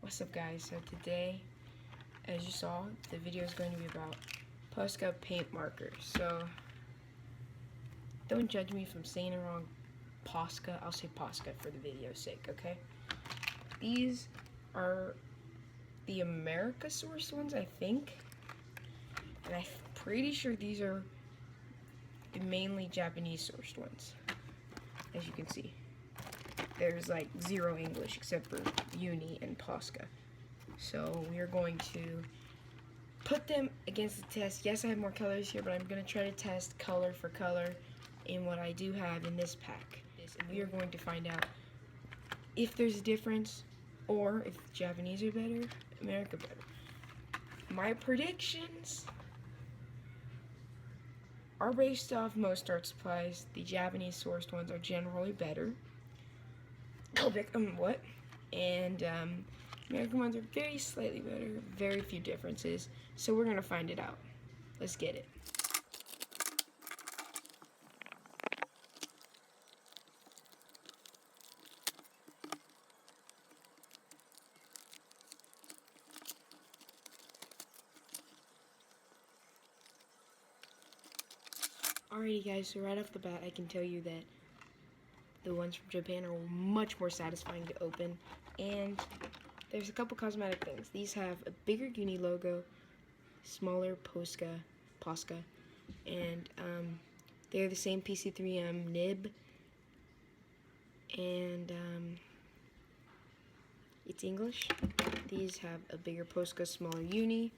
What's up, guys? So today, as you saw, the video is going to be about Posca paint markers. So don't judge me if I'm saying it wrong. Posca, I'll say Posca for the video's sake, okay? These are the America sourced ones, I think. And I'm pretty sure these are the mainly Japanese sourced ones, as you can see. There's like zero English except for Uni and Posca. So we are going to put them against the test. Yes, I have more colors here, but I'm going to try to test color for color in what I do have in this pack. And we are going to find out if there's a difference or if Japanese are better, America better. My predictions are based off most art supplies. The Japanese sourced ones are generally better. And American ones are very slightly better, very few differences. So we're gonna find it out. Let's get it. Alrighty guys, so right off the bat I can tell you that the ones from Japan are much more satisfying to open, and there's a couple cosmetic things. These have a bigger Uni logo, smaller Posca, and they're the same PC3M nib, and it's English. These have a bigger Posca, smaller Uni,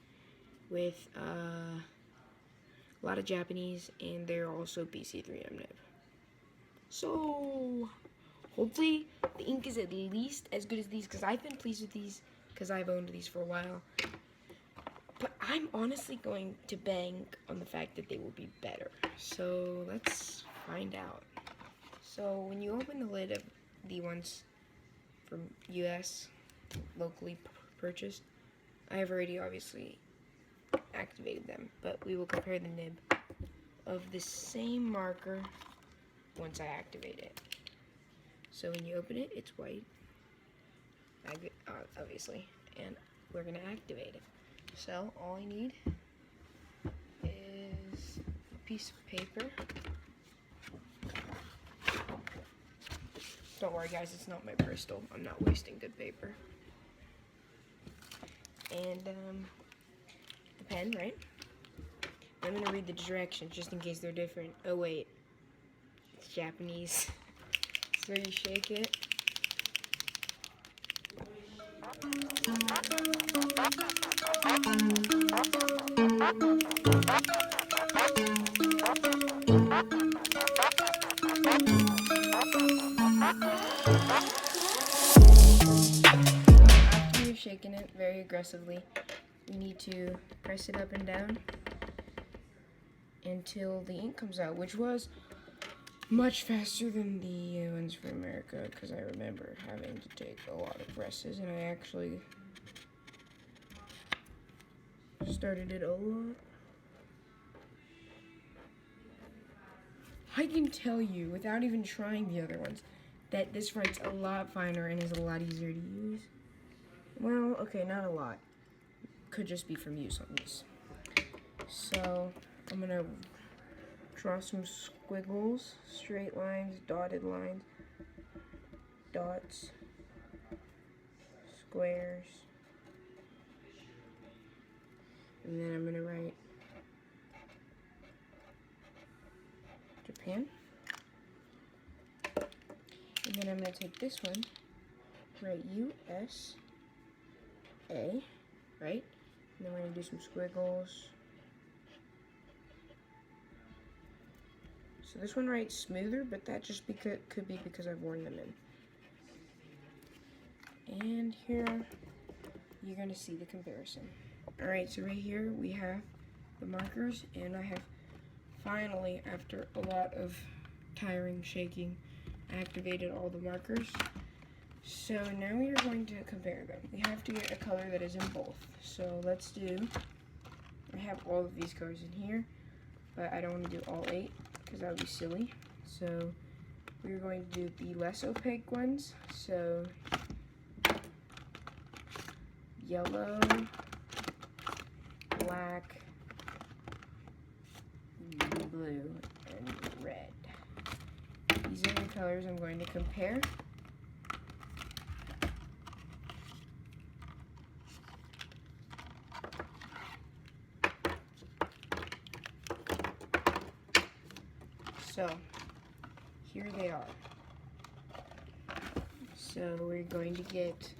with a lot of Japanese, and they're also PC3M nib. So hopefully the ink is at least as good as these, because I've been pleased with these because I've owned these for a while. But I'm honestly going to bank on the fact that they will be better. So let's find out. So when you open the lid of the ones from US, locally purchased, I have already obviously activated them, but we will compare the nib of the same marker once I activate it. So when you open it, it's white, obviously, and we're gonna activate it. So all I need is a piece of paper. Don't worry guys, it's not my Bristol. I'm not wasting good paper. And the pen, right? I'm gonna read the directions just in case they're different. Oh wait, it's Japanese. So you shake it. After you've shaken it very aggressively, you need to press it up and down until the ink comes out, which was much faster than the ones for America, because I remember having to take a lot of presses, and I actually started it a lot. I can tell you, without even trying the other ones, that this writes a lot finer and is a lot easier to use. Well, okay, not a lot. Could just be from use on these. So I'm gonna draw some squiggles, straight lines, dotted lines, dots, squares, and then I'm gonna write Japan, and then I'm gonna take this one, write USA, right, and then we're gonna do some squiggles. So this one writes smoother, but that just could be because I've worn them in. And here, you're gonna see the comparison. Alright, so right here we have the markers, and I have finally, after a lot of tiring shaking, activated all the markers. So now we are going to compare them. We have to get a color that is in both. So let's do, I have all of these colors in here, but I don't want to do all 8, because that would be silly. So we're going to do the less opaque ones. So yellow, black, blue, and red. These are the colors I'm going to compare. So, here they are. So, we're going to get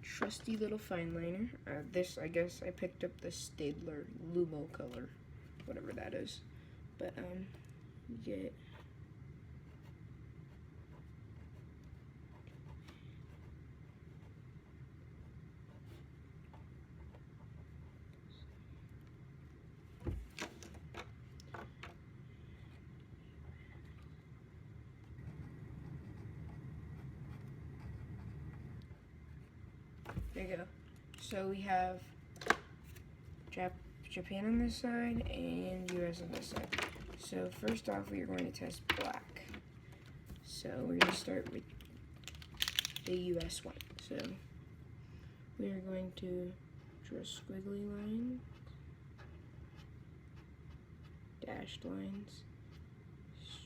trusty little fine liner. This, I guess, I picked up the Staedtler Lumo color, whatever that is. But, you get there you go. So we have Japan on this side and US on this side. So first off, we are going to test black. So we're going to start with the US one. So we are going to draw squiggly lines, dashed lines,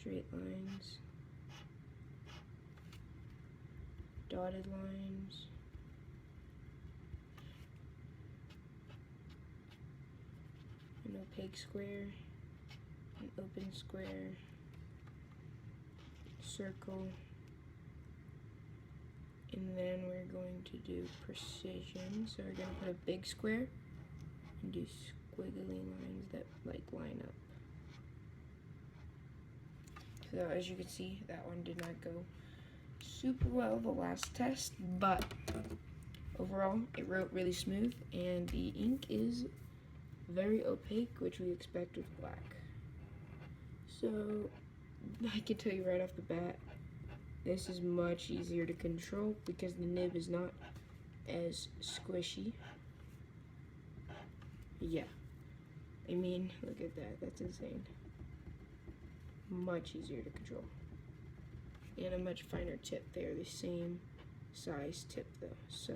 straight lines, dotted lines, an opaque square, an open square, circle, and then we're going to do precision. So we're going to put a big square and do squiggly lines that like line up. So as you can see, that one did not go super well the last test, but overall it wrote really smooth and the ink is very opaque, which we expect with black. So I can tell you right off the bat, this is much easier to control because the nib is not as squishy. Yeah, I mean, look at that, that's insane. Much easier to control. And a much finer tip. They are the same size tip though, so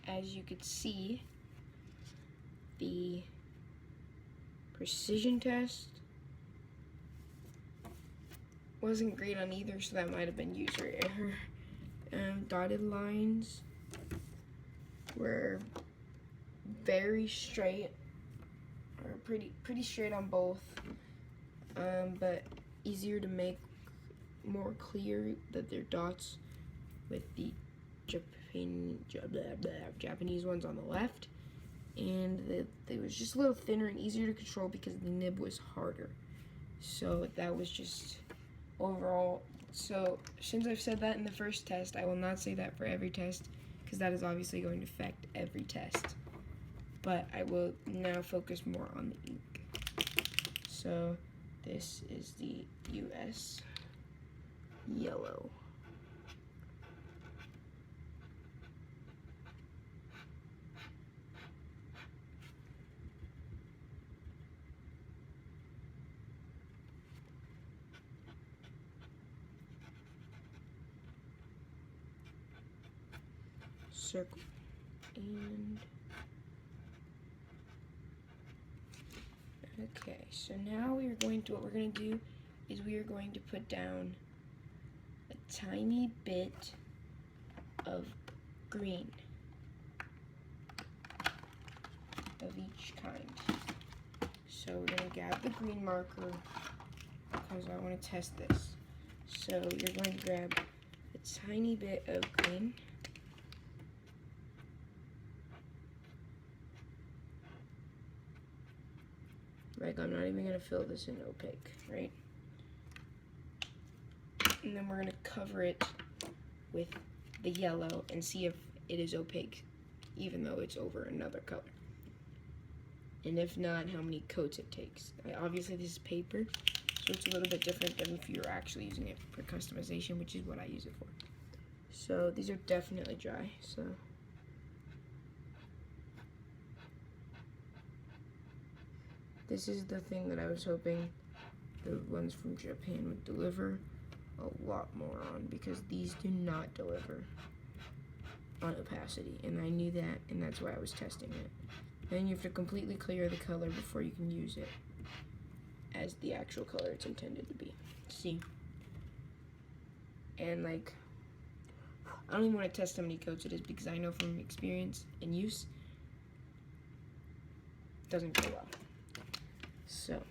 as you could see, the precision test wasn't great on either, so that might have been user error. Dotted lines were very straight, or pretty straight on both, but easier to make more clear that they're dots with the Japanese ones on the left, and they was just a little thinner and easier to control because the nib was harder. So that was just overall. So since I've said that in the first test, I will not say that for every test because that is obviously going to affect every test. But I will now focus more on the ink. So this is the US yellow. Circle and okay, so now what we're going to do is we are going to put down a tiny bit of green of each kind. So we're going to grab the green marker because I want to test this. So you're going to grab a tiny bit of green. Like, I'm not even going to fill this in opaque, right? And then we're going to cover it with the yellow and see if it is opaque, even though it's over another color. And if not, how many coats it takes. Obviously, this is paper, so So it's a little bit different than if you're actually using it for customization, which is what I use it for. So these are definitely dry, so. This is the thing that I was hoping the ones from Japan would deliver a lot more on, because these do not deliver on opacity, and I knew that, and that's why I was testing it. Then you have to completely clear the color before you can use it as the actual color it's intended to be. See? And like, I don't even want to test how many coats it is, because I know from experience and use, it doesn't go well. So.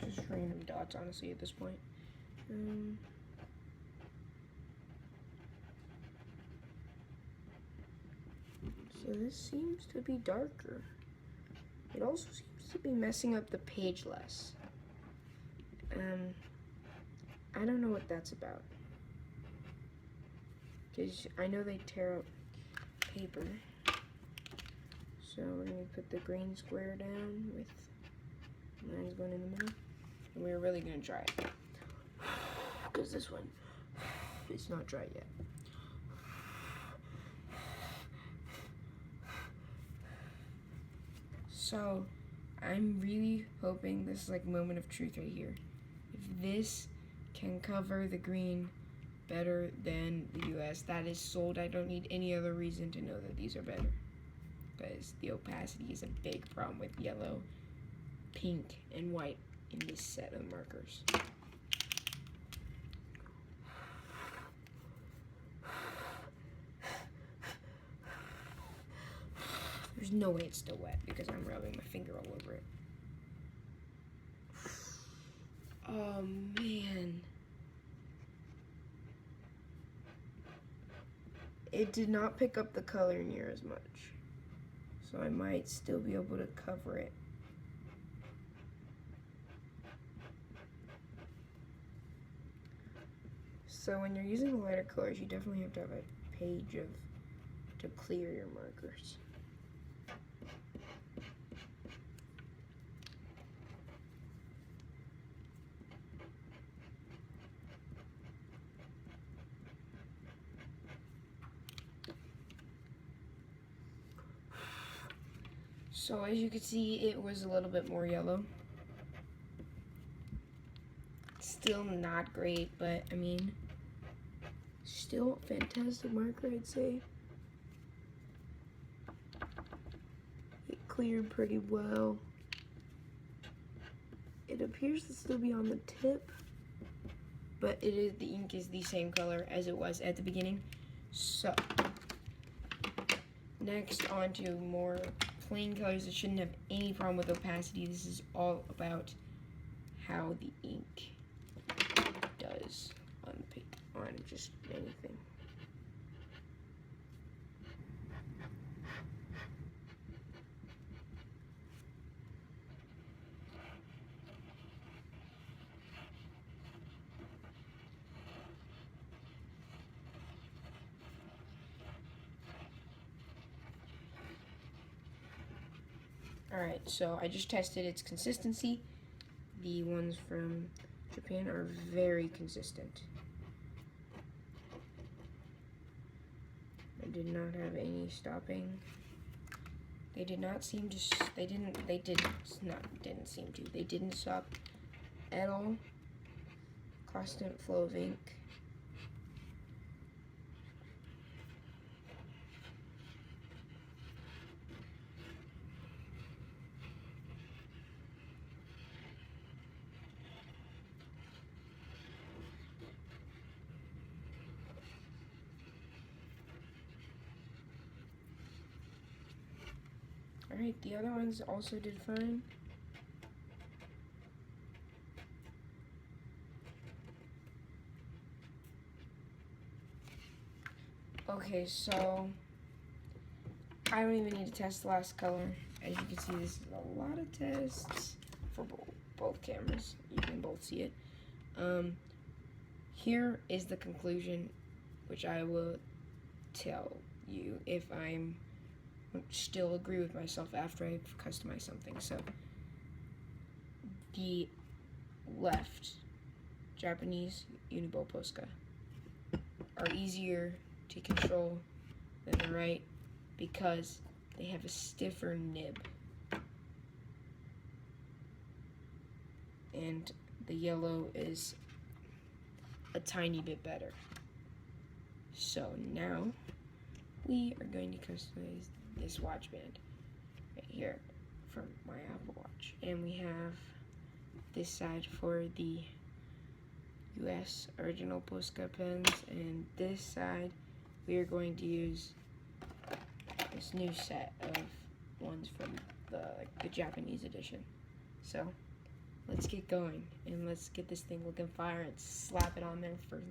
Just random dots, honestly, at this point. So this seems to be darker. It also seems to be messing up the page less. I don't know what that's about. Because I know they tear up paper. So we're going to put the green square down with lines going in the middle. And we're really going to dry it. Because this one is not dry yet. So I'm really hoping this is like moment of truth right here. If this can cover the green better than the US, that is sold. I don't need any other reason to know that these are better, because the opacity is a big problem with yellow, pink, and white in this set of markers. There's no way it's still wet because I'm rubbing my finger all over it. Oh man. It did not pick up the color near as much. So I might still be able to cover it. So when you're using lighter colors, you definitely have to have a page to clear your markers. So as you can see, it was a little bit more yellow. Still not great, but I mean, still a fantastic marker, I'd say. It cleared pretty well. It appears to still be on the tip, but the ink is the same color as it was at the beginning. So next on to more plain colors that shouldn't have any problem with opacity. This is all about how the ink does on just anything. Alright, so I just tested its consistency. The ones from Japan are very consistent. I did not have any stopping. They did not seem to, they didn't stop at all. Constant flow of ink. Alright, the other ones also did fine. Okay, so I don't even need to test the last color. As you can see, this is a lot of tests for both cameras. You can both see it. Here is the conclusion, which I will tell you if I'm still agree with myself after I've customized something. So the left Japanese nOOoooOOO Posca are easier to control than the right because they have a stiffer nib. And the yellow is a tiny bit better. So now we are going to customize this watch band right here from my Apple Watch. And we have this side for the US original Posca pens, and this side we are going to use this new set of ones from the Japanese edition. So let's get going and let's get this thing looking fire and slap it on there first.